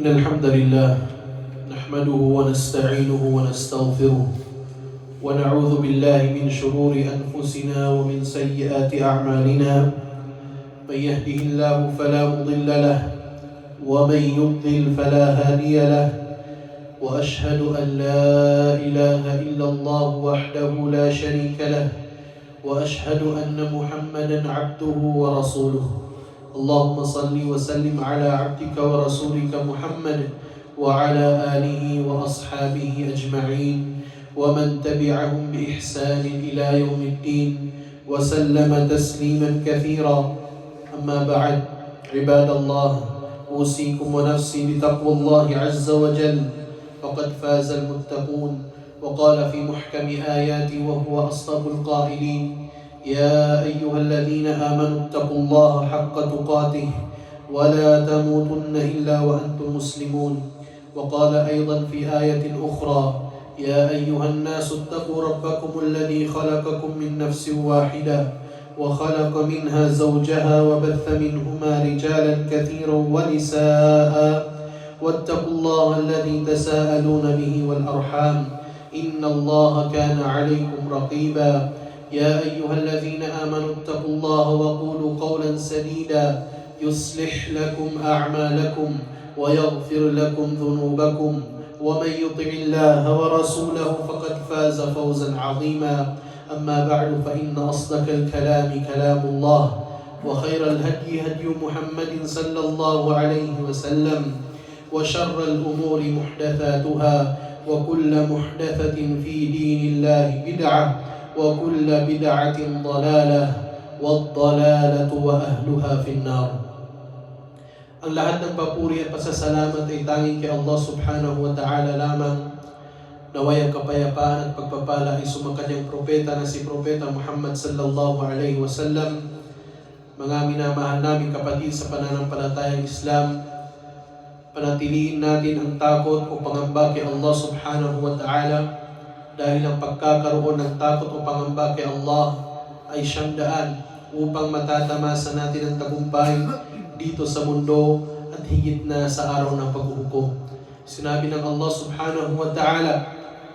إن الحمد لله نحمده ونستعينه ونستغفره ونعوذ بالله من شرور أنفسنا ومن سيئات أعمالنا. من يهده الله فلا مضل له ومن يضلل فلا هادي له، وأشهد أن لا إله إلا الله وحده لا شريك له، وأشهد أن محمدا عبده ورسوله. اللهم صل وسلم على عبدك ورسولك محمد وعلى آله وأصحابه أجمعين ومن تبعهم بإحسان إلى يوم الدين وسلم تسليما كثيرا. أما بعد، عباد الله، أوصيكم ونفسي بتقوى الله عز وجل، فقد فاز المتقون. وقال في محكم آياته وهو أصدق القائلين: يا أيها الذين آمنوا اتقوا الله حق تقاته ولا تموتن إلا وأنتم مسلمون. وقال أيضا في آية أخرى: يا أيها الناس اتقوا ربكم الذي خلقكم من نفس واحدة وخلق منها زوجها وبث منهما رجالا كثيرا ونساء واتقوا الله الذي تساءلون به والأرحام إن الله كان عليكم رقيبا. يا أيها الذين آمنوا اتقوا الله وقولوا قولا سديدا يصلح لكم أعمالكم ويغفر لكم ذنوبكم، ومن يطع الله ورسوله فقد فاز فوزا عظيما. أما بعد، فإن أصدق الكلام كلام الله، وخير الهدي هدي محمد صلى الله عليه وسلم، وشر الأمور محدثاتها، وكل محدثة في دين الله بدعة، وكل بدعة ضلالة، والضلالة وأهلها في النار. Ang lahat ng papuri at pasasalamat ay tanging kay Allah subhanahu wa ta'ala lamang. Naway ang kapayapaan at pagpapala ay sumakanyang propeta na si Propeta Muhammad sallallahu alaihi wasallam. Mga minamahal naming kapatid sa pananampalatayang Islam, panatiliin natin ang takot o pangamba kay Allah subhanahu wa ta'ala, dahil ang pagkakaroon ng takot o pangamba kay Allah ay siyang daan upang matatamasa natin ang tagumpay dito sa mundo at higit na sa araw ng paghuhukom. Sinabi ng Allah subhanahu wa ta'ala: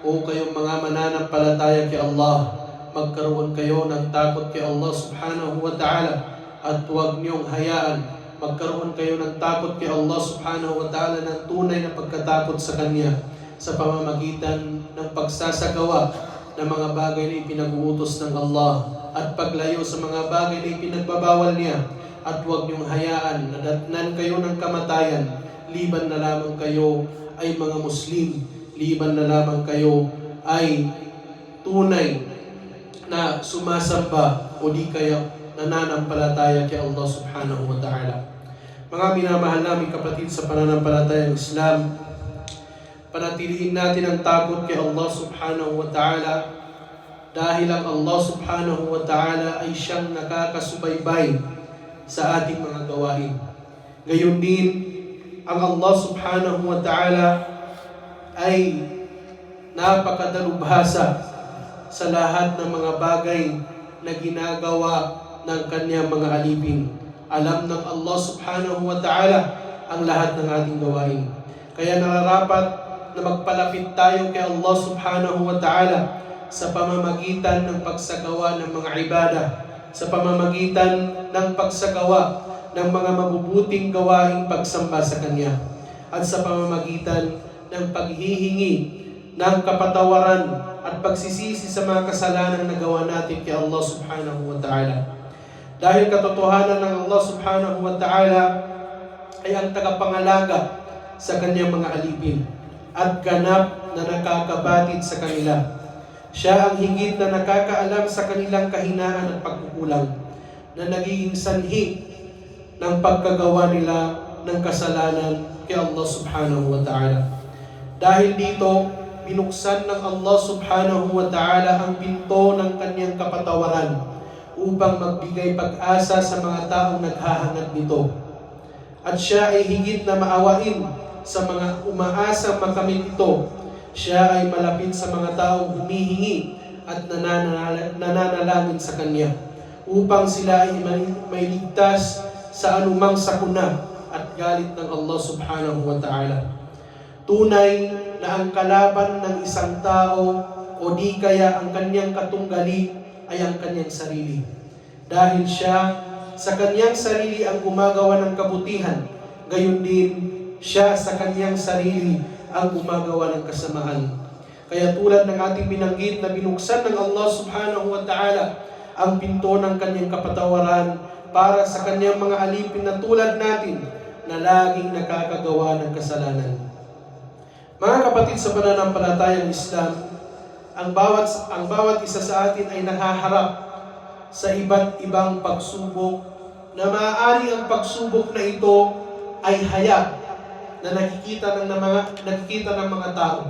o kayong mga mananampalataya kay Allah, magkaroon kayo ng takot kay Allah subhanahu wa ta'ala, at huwag niyong hayaan magkaroon kayo ng takot kay Allah subhanahu wa ta'ala ng tunay na pagkatakot sa Kanya, sa pamamagitan ng pagsasagawa ng mga bagay na ipinag-uutos ng Allah at paglayo sa mga bagay na ipinagbabawal niya. At huwag niyong hayaan na datnan kayo ng kamatayan, liban na lamang kayo ay mga Muslim, liban na lamang kayo ay tunay na sumasamba o di kaya nananampalataya kay Allah subhanahu wa ta'ala. Mga minamahal namin kapatid sa pananampalatayang Islam, panatiliin natin ang takot kay Allah subhanahu wa ta'ala, dahil ang Allah subhanahu wa ta'ala ay siyang nakakasubaybay sa ating mga gawain. Gayon din, ang Allah subhanahu wa ta'ala ay napakadalubhasa sa lahat ng mga bagay na ginagawa ng kanyang mga alipin. Alam ng Allah subhanahu wa ta'ala ang lahat ng ating gawain. Kaya nararapat na magpalapit tayo kay Allah subhanahu wa ta'ala sa pamamagitan ng pagsagawa ng mga ibadah, sa pamamagitan ng pagsagawa ng mga mabubuting gawaing pagsamba sa Kanya, at sa pamamagitan ng paghihingi ng kapatawaran at pagsisisi sa mga kasalanan na gawa natin kay Allah subhanahu wa ta'ala. Dahil katotohanan ng Allah subhanahu wa ta'ala ay ang tagapangalaga sa Kanyang mga alipin at ganap na nakakabatid sa kanila. Siya ang higit na nakakaalam sa kanilang kahinaan at pagkukulang, na nagiging sanhi ng pagkagawa nila ng kasalanan kay Allah subhanahu wa ta'ala. Dahil dito, binuksan ng Allah subhanahu wa ta'ala ang pinto ng Kanyang kapatawaran upang magbigay pag-asa sa mga taong naghahangad nito. At siya ay higit na maawain sa mga umaasang makamit ito. Siya ay malapit sa mga taong humihingi at nananalangin sa Kanya upang sila ay mailigtas sa anumang sakuna at galit ng Allah subhanahu wa ta'ala. Tunay na ang kalaban ng isang tao o di kaya ang kanyang katunggali ay ang kanyang sarili. Dahil siya sa kanyang sarili ang gumagawa ng kabutihan, gayon din siya sa kanyang sarili ang gumagawa ng kasamaan. Kaya tulad ng ating binanggit na binuksan ng Allah subhanahu wa ta'ala ang pinto ng kanyang kapatawaran para sa kanyang mga alipin na tulad natin na laging nakakagawa ng kasalanan. Mga kapatid sa pananampalatayang Islam, ang bawat isa sa atin ay nahaharap sa iba't ibang pagsubok na maaari ang pagsubok na ito ay hayag na nakikita ng mga tao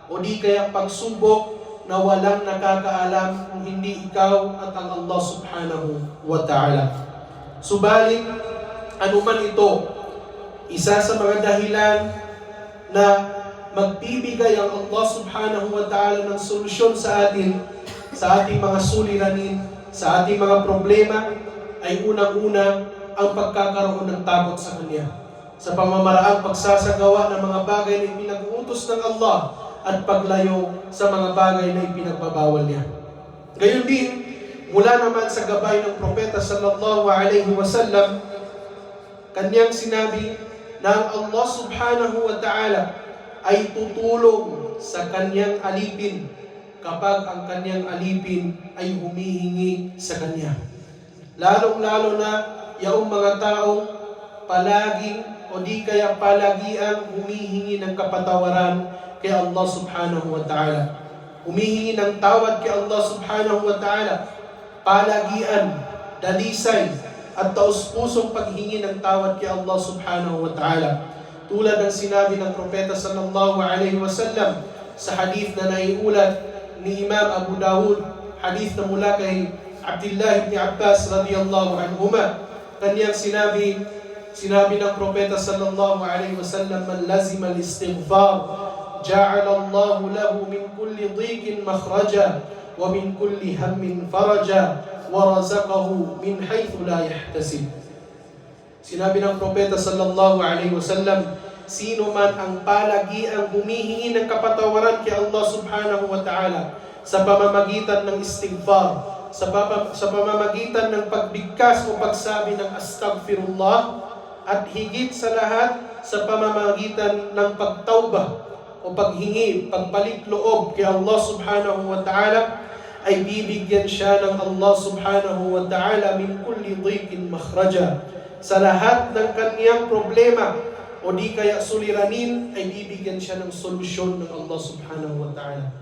o di kaya pagsubok na walang nakakaalam kung hindi ikaw at ang Allah subhanahu wa ta'ala. Subalit, anuman ito, isa sa mga dahilan na magbibigay ang Allah subhanahu wa ta'ala ng solusyon sa atin, sa ating mga suliranin, sa ating mga problema, ay unang-una ang pagkakaroon ng takot sa Kanya. Sa pamamaraang pagsasagawa ng mga bagay na ipinag-uutos ng Allah at paglayo sa mga bagay na ipinagbabawal Niya. Gayon din, mula naman sa gabay ng Propeta sallallahu alaihi wasallam, Kanyang sinabi na ang Allah subhanahu wa ta'ala ay tutulong sa Kanyang alipin kapag ang Kanyang alipin ay humihingi sa Kanya. Lalong-lalo na yaong mga taong palaging o di kaya palagiang humihingi ng kapatawaran kay Allah subhanahu wa ta'ala. Humihingi ng tawad kay Allah subhanahu wa ta'ala. Palagian, dalisay, at taus-pusong paghingi ng tawad kay Allah subhanahu wa ta'ala. Tulad ng sinabi ng Propeta sallallahu alaihi wasallam sa hadith na naiulat ni Imam Abu Dawud, hadith na mula kay Abdullah ibn Abbas radiyallahu anhuma. Kanyang sinabi ng Propeta sallallahu alaihi wasallam, man lazima al-istighfar ja'ala Allah lahu min kulli dhiqin makhraja wa min kulli hammin faraja wa razaqahu min haythu la yahtasib. Sinabi ng Propeta sallallahu alaihi wasallam, sino man ang palagiang humihingi ng kapatawaran kay Allah subhanahu wa ta'ala sa pamamagitan ng istighfar, sa pamamagitan ng pagbigkas o pagsabi ng astaghfirullah, at higit sa lahat sa pamamagitan ng pagtawbah o paghingi, pagbalik loob kay Allah subhanahu wa ta'ala, ay bibigyan siya ng Allah subhanahu wa ta'ala min kulli dhiqin makhraja. Sa lahat ng kaniyang problema o di kaya suliranin, ay bibigyan siya ng solusyon ng Allah subhanahu wa ta'ala.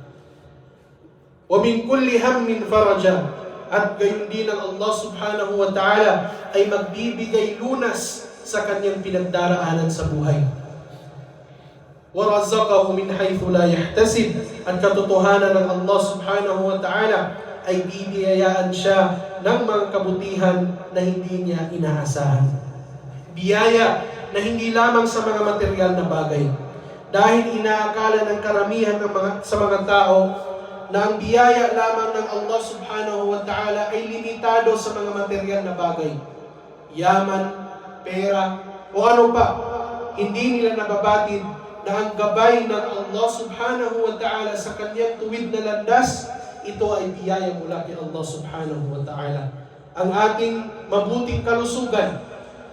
Wa min kulli hammin faraja, at gayon din ang Allah subhanahu wa ta'ala ay magbibigay lunas sa kanyang pinagdaraanan sa buhay. Wa razaqahu min haythu la yahtasib, at katotohanan ng Allah subhanahu wa ta'ala ay bibiyayaan siya ng mga kabutihan na hindi niya inaasahan. Biyaya na hindi lamang sa mga material na bagay. Dahil inaakala ng karamihan sa mga tao na ang biyaya lamang ng Allah subhanahu wa ta'ala ay limitado sa mga material na bagay. Yaman, pera, o ano pa. Hindi nila nababatid na ang gabay ng Allah subhanahu wa ta'ala sa kanyang tuwid na landas, ito ay biyaya mula kay Allah subhanahu wa ta'ala. Ang ating mabuting kalusugan,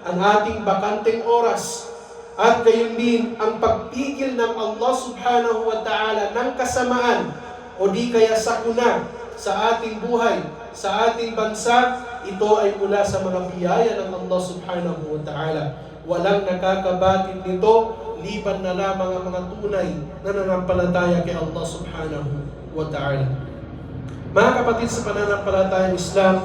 ang ating bakanteng oras, at gayon din ang pagpigil ng Allah subhanahu wa ta'ala ng kasamaan o di kaya sakuna sa ating buhay, sa ating bansa, ito ay mula sa mga biyaya ng Allah subhanahu wa ta'ala. Walang nakakabatid nito, liban na lamang ang mga tunay na nanampalataya kay Allah subhanahu wa ta'ala. Mga kapatid sa pananampalatayang Islam,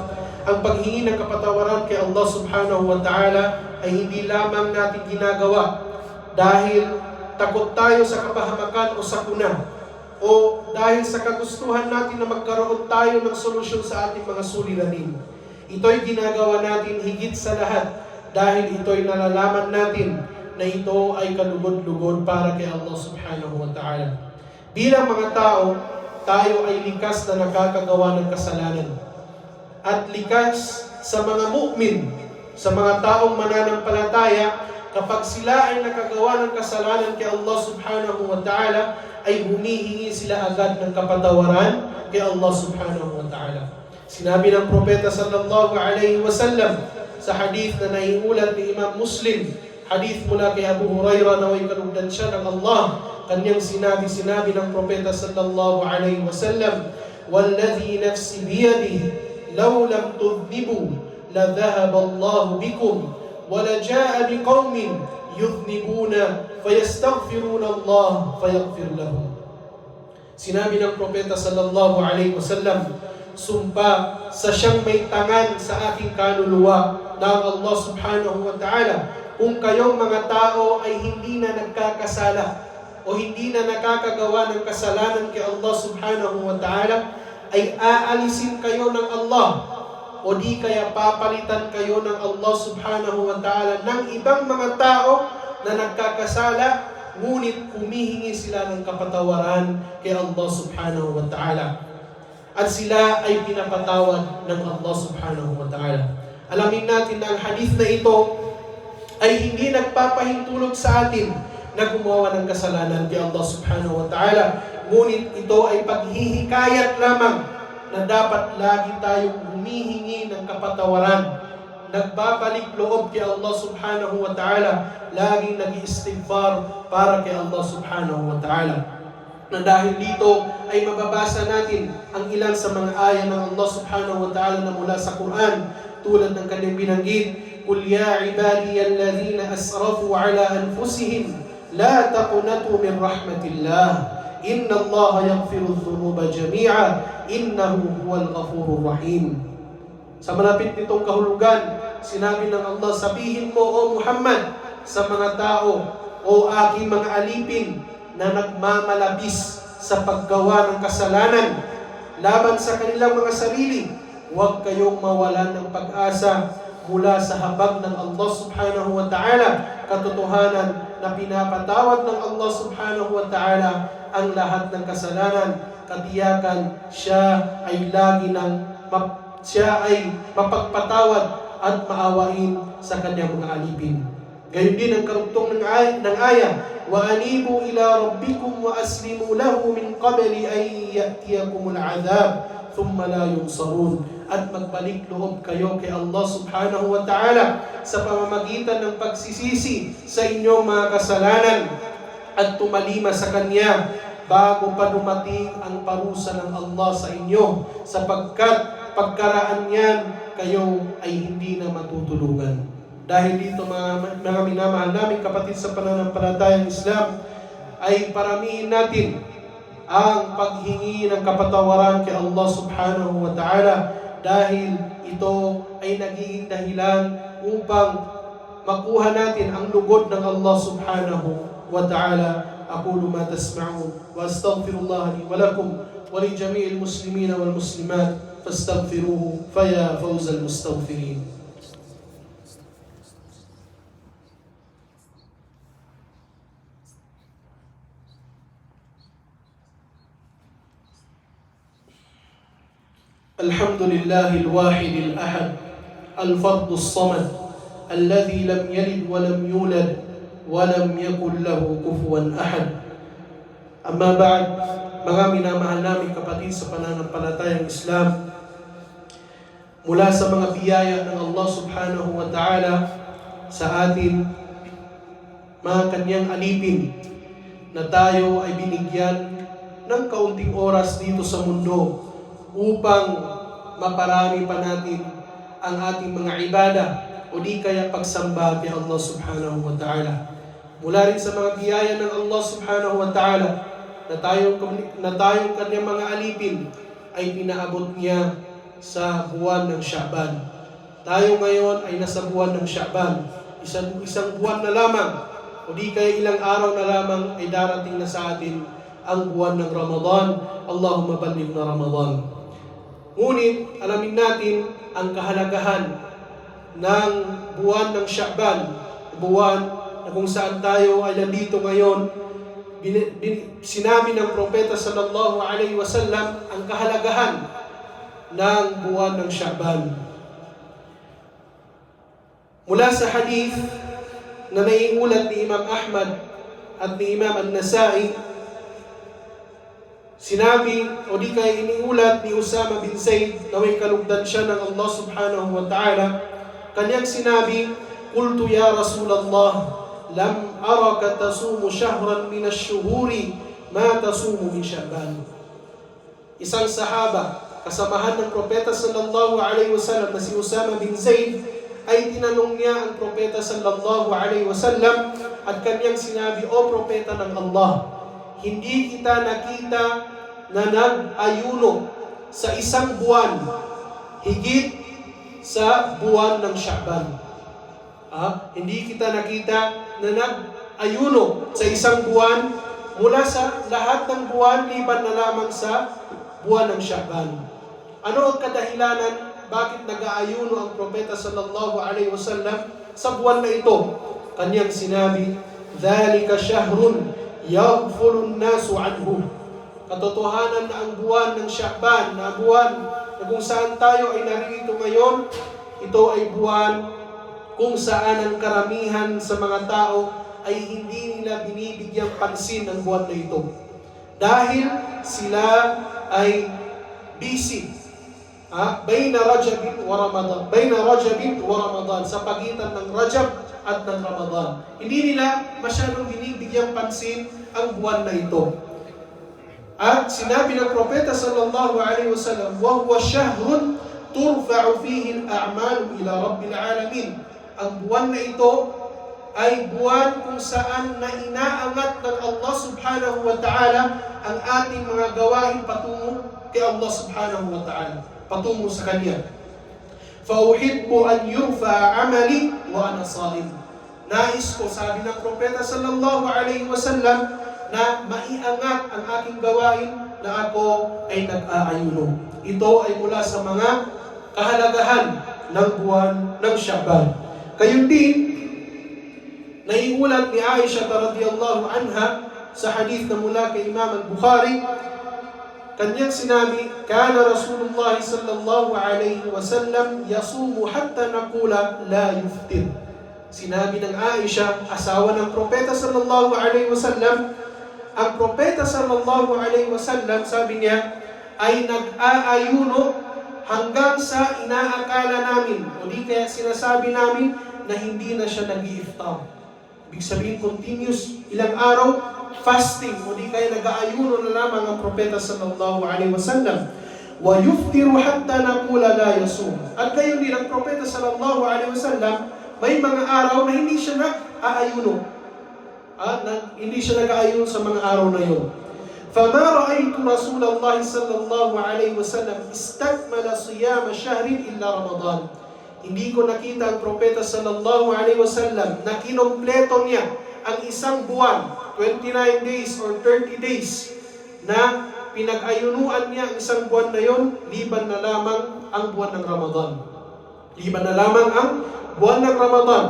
ang paghingi ng kapatawaran kay Allah subhanahu wa ta'ala ay hindi lamang natin ginagawa dahil takot tayo sa kapahamakan o sakuna, o dahil sa kagustuhan natin na magkaroon tayo ng solusyon sa ating mga suliranin. Ito'y ginagawa natin higit sa lahat dahil ito'y nalalaman natin na ito ay kalugod-lugod para kay Allah subhanahu wa ta'ala. Bilang mga tao, tayo ay likas na nakakagawa ng kasalanan. At likas sa mga mu'min, sa mga taong mananampalataya, kapag sila ay nakagawa ng kasalanan kay Allah subhanahu wa ta'ala, ay humihingi sila agad ng kapatawaran kay Allah subhanahu wa ta'ala. Sinabi ng propeta sallallahu alaihi wasallam sa hadith na naiulat ni Imam Muslim, hadith mula kay Abu Hurairah na way kalugdan siya ng Allah, kanyang sinabi ng propeta sallallahu alaihi wasallam, "Walladhi nafsi biyadihi law lam tudhnibu la dhahaba Allah bikum wa la jaa biqaumin yudhnibuna fayastaghfiruna Allah fayaghfir lahum." Sinabi ng propeta sallallahu alaihi wasallam, sumpa sa siyang may tangan sa aking kaluluwa ng Allah subhanahu wa ta'ala, kung kayong mga tao ay hindi na nagkakasala o hindi na nakakagawa ng kasalanan kay Allah subhanahu wa ta'ala, ay aalisin kayo ng Allah o di kaya papalitan kayo ng Allah subhanahu wa ta'ala ng ibang mga tao na nagkakasala, ngunit humihingi sila ng kapatawaran kay Allah subhanahu wa ta'ala. At sila ay pinapatawad ng Allah subhanahu wa ta'ala. Alamin natin na ang hadith na ito ay hindi nagpapahintulot sa atin na gumawa ng kasalanan kay Allah subhanahu wa ta'ala. Ngunit ito ay paghihikayat lamang na dapat lagi tayong humihingi ng kapatawaran, nagbabalik loob kay Allah subhanahu wa ta'ala, laging nag-istighfar para kay Allah subhanahu wa ta'ala. Na dahil dito ay mababasa natin ang ilan sa mga aya ng Allah subhanahu wa ta'ala na mula sa Quran, tulad ng kanyang binanggit, "Qul ya ibadiyalladhina asrafu ala anfusihim la taqnatu min rahmatillah. Inna Allah yaghfiru dhunuba jami'a, innahu huwal ghafurur rahim." Sa malapit nitong kahulugan, sinabi ng Allah, sabihin mo, O Muhammad, sa mga tao, o aking mga alipin na nagmamalabis sa paggawa ng kasalanan laban sa kanilang mga sarili, huwag kayong mawalan ng pag-asa mula sa habag ng Allah subhanahu wa ta'ala. Katotohanan na pinapatawad ng Allah subhanahu wa ta'ala ang lahat ng kasalanan. Katiyakan siya ay mapagpatawad at maawain sa kanyang mga alipin. Gayon din ang karugtong ng aya, "Wa anibu ila rabbikum wa aslimu lahu min qabli an ya'tiyakumul 'adzab thumma la yunsarun." At magbalik loob kayo kay Allah subhanahu wa ta'ala sa pamamagitan ng pagsisisi sa inyong mga kasalanan at tumalima sa Kanya bago pa dumating ang parusa ng Allah sa inyo, sapagkat pagkaraan niyan kayo ay hindi na matutulungan. Dahil dito mga minamahal namin kapatid sa pananampalatayang Islam, ay paramihin natin ang paghingi ng kapatawaran kay Allah subhanahu wa ta'ala, dahil ito ay nagiging dahilan upang makuha natin ang lugod ng Allah subhanahu wa ta'ala. أقول ما تسمعون وأستغفر الله لي ولكم ولجميع المسلمين والمسلمات فاستغفروه فيا فوز المستغفرين. الحمد لله الواحد الأحد الفرد الصمد الذي لم يلد ولم يولد ولم يكن له كفوا أحد. Amma ba'd, mga minamahal namin kapatid sa pananampalatayang Islam, mula sa mga biyaya ng Allah subhanahu wa ta'ala sa atin, mga kanyang alipin, na tayo ay binigyan ng kaunting oras dito sa mundo upang maparami pa natin ang ating mga ibada o di kaya pagsamba kay Allah subhanahu wa ta'ala. Mula rin sa mga biyaya ng Allah subhanahu wa ta'ala na tayong kanyang mga alipin ay pinaabot niya sa buwan ng Sha'ban. Tayo ngayon ay nasa buwan ng Sha'ban. Isang buwan na lamang o di kaya ilang araw na lamang ay darating na sa atin ang buwan ng Ramadan. Allahumma balligh na Ramadan. Ngunit alamin natin ang kahalagahan ng buwan ng Sha'ban, buwan na kung saan tayo ay nandito ngayon. Sinabi ng propeta sallallahu alaihi wasallam ang kahalagahan ng buwan ng Sha'ban. Mula sa hadith na naiulat ni Imam Ahmad at ni Imam An-Nasai, sinabi o di kaya iniulat ni Usama bin Zaid na may kalugdan siya ng Allah subhanahu wa ta'ala. Kanyang sinabi, "Qultu ya Rasulallah, lam araka tasumu shahran min ash-shuhuri ma tasumu min Sha'ban." Isang sahaba, kasamahan ng propeta sallallahu alaihi wasallam na si Usama bin Zaid, ay tinanong niya ang propeta sallallahu alaihi wasallam at kanyang sinabi, "O propeta ng Allah, hindi kita nakita na nag-ayuno sa isang buwan higit sa buwan ng Sha'ban." Hindi kita nakita na nag-ayuno sa isang buwan mula sa lahat ng buwan liban na lamang sa buwan ng Sha'ban. Ano ang kadahilanan bakit nag-aayuno ang propeta sallallahu alaihi wasallam sa buwan na ito? Kanyang sinabi, "Dhalika shahrun yaghfulu an-nasu anhu." Katotohanan na ang buwan ng Sha'ban, na buwan na kung saan tayo ay narito ngayon, ito ay buwan kung saan ang karamihan sa mga tao ay hindi nila binibigyang pansin ang buwan na ito. Dahil sila ay busy. Bayna Rajab wa Ramadan, sa pagitan ng Rajab at ng Ramadan. Hindi nila masyadong binibigyang pansin ang buwan na ito. At sinabi ng propeta sallallahu alaihi wasallam, "Wa huwa shahrun turfa'u fihi al-a'malu ila rabbil alamin." Ang buwan na ito ay buwan kung saan na inaangat ng Allah subhanahu wa ta'ala ang ating mga gawain patungo kay Allah subhanahu wa ta'ala, patungo sa Kanya. فَأُحِبُّ أَنْ يُرْفَعَ عَمَلِي وَأَنَا صَائِمٌ. Nais ko, sabi ng propeta sallallahu alaihi wasallam, na maiangat ang aking gawain na ako ay nag-aayuno. Ito ay mula sa mga kahalagahan ng buwan ng Sha'ban. Gayon din, naiulat ni Aisha radhiyallahu anha sa hadith na mula kay Imam al-Bukhari, kanyang sinabi, "Kana Rasulullah sallallahu alaihi wasallam yasumu hatta naqula la yuftir." Sinabi ng Aisha, asawa ng propeta sallallahu alaihi wasallam, ang propeta sallallahu alaihi wasallam, sabi niya, ay nag-aayuno hanggang sa inaakala namin, o di kaya sinasabi namin na hindi na siya nag-i-iftar. Ibig sabihin, continuous, ilang araw, fasting, o di kaya nag-aayuno na lamang ang propeta sallallahu alaihi wasallam. Wa yuftiru hatta naqula la yasum. At gayon din ang propeta sallallahu alaihi wasallam, may mga araw na hindi siya nag-aayuno. Hindi siya nag-aayuno sa mga araw na yun. فَمَا رَأَيْتُ رَسُولَ اللَّهِ صَلَّى اللَّهُ عَلَيْهِ وَسَلَّمْ اسْتَكْمَلَ صِيَامَ شَهْرٍ إِلَّا رَمَضَانَ. Hindi ko nakita ang propeta sallallahu alaihi wasallam na kinompleto niya ang isang buwan, 29 days or 30 days, na pinag-ayunuan niya ang isang buwan na yon, liban na lamang ang buwan ng Ramadan. Liban na lamang ang buwan ng Ramadan.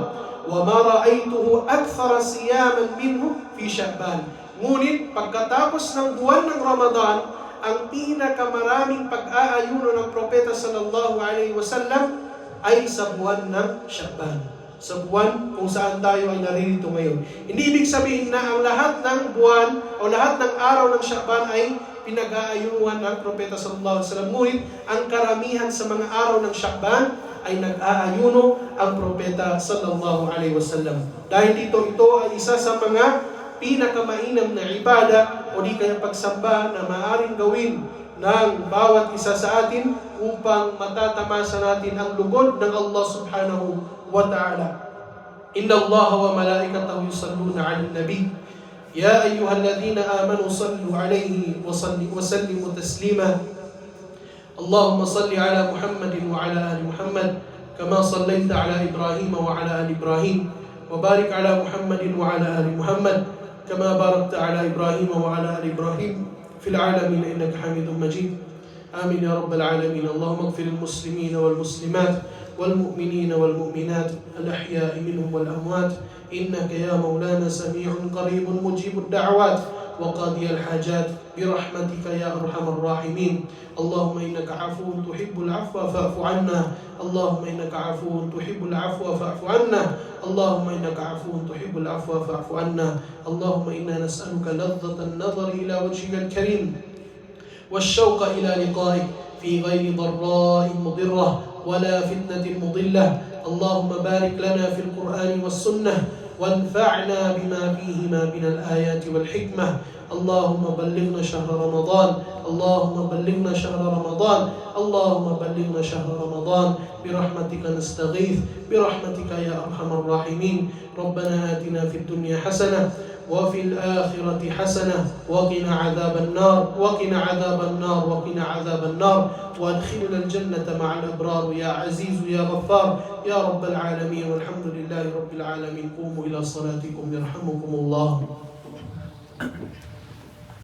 وَمَا رَأَيْتُهُ أَكْثَرَ صِيَامًا مِنْهُ فِي شَعْبَانَ. Ngunit pagkatapos ng buwan ng Ramadan, ang pinakamaraming pag-aayuno ng propeta sallallahu alaihi wasallam ay sa buwan ng Sha'ban. Sa buwan kung saan tayo ay naririto ngayon. Hindi ibig sabihin na ang lahat ng buwan o lahat ng araw ng Sha'ban ay pinag-aayunuan ng propeta sallallahu alaihi wasallam. Ngunit ang karamihan sa mga araw ng Sha'ban ay nag-aayuno ang propeta sallallahu alaihi wasallam. Dahil ito ay isa sa mga pinakamainam na ibada o di kaya pagsamba na maaaring gawin ng bawat isa sa atin upang matatamasa natin ang lugod ng Allah subhanahu wa ta'ala. Inna Allah wa malaikatahu yusalluna 'alan nabi. Ya ayyuhalladhina amanu sallu 'alaihi wa sallimu taslima. اللهم صل على محمد وعلى آل محمد كما صليت على إبراهيم وعلى آل إبراهيم وبارك على محمد وعلى آل محمد كما باركت على إبراهيم وعلى آل إبراهيم في العالمين إنك حميد مجيد آمين يا رب العالمين. اللهم اغفر المسلمين والمسلمات والمؤمنين والمؤمنات الأحياء منهم والأموات إنك يا مولانا سميع قريب مجيب الدعوات. وقاضي الحاجات برحمتك يا أرحم الراحمين. اللهم إنك عفو تحب العفو فاعف عنا. اللهم إنك عفو تحب العفو فاعف عنا. اللهم إنك عفو تحب العفو فاعف عنا. اللهم إنا نسألك لذة النظر إلى وجهك الكريم والشوق إلى لقائك في غير ضراء مضرة ولا فتنة مضلة. اللهم بارك لنا في القرآن والسنة وانفعنا بما فيهما من الآيات والحكمة. اللهم بلغنا شهر رمضان. اللهم بلغنا شهر رمضان. اللهم بلغنا شهر رمضان برحمتك نستغيث برحمتك يا أرحم الراحمين. ربنا آتنا في الدنيا حسنة وفي الآخرة حسنة وقنا عذاب النار وقنا عذاب النار وقنا عذاب النار وادخلنا الجنة مع الأبرار يا عزيز يا غفار يا رب العالمين. والحمد لله رب العالمين. قوموا إلى صلاتكم يرحمكم الله.